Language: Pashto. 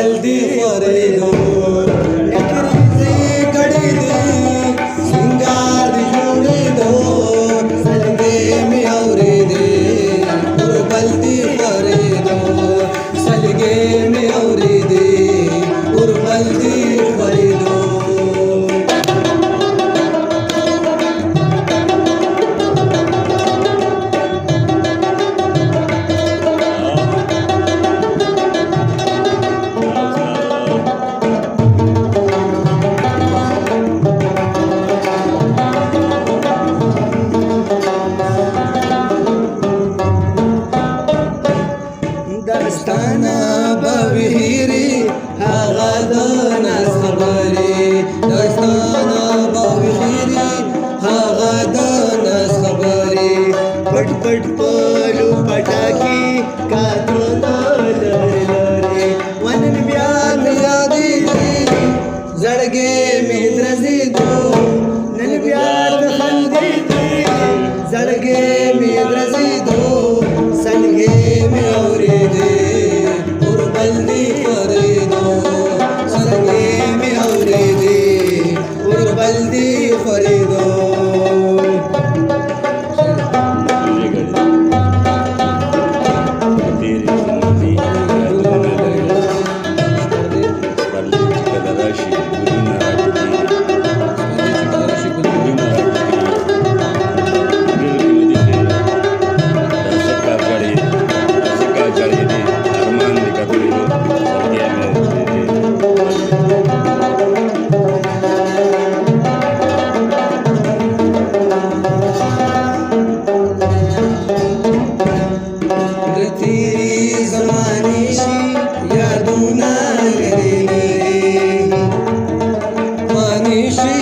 بل دی خورېدو اکریزې کړې دي سینګار دی جوړېدو سلګې مې اورېدې اور بل دی خورېدو سلګې مې اورېدې اور بل دی خورېدو داستانا بوهيري هغه د ناس خبرې داستانا بوهيري هغه د ناس خبرې پټ پټ پلو پټاکي کاتونه لري لري ونن بیا مې یادېږي زړګې مې درزېدو نن بیا د خندېدې زړګې مې درزېدو سلګې مې اورېدې اور بل دی خورېدو سلګې مې اورېدې اور بل دی خورېدو یادونه لري لري مانیشي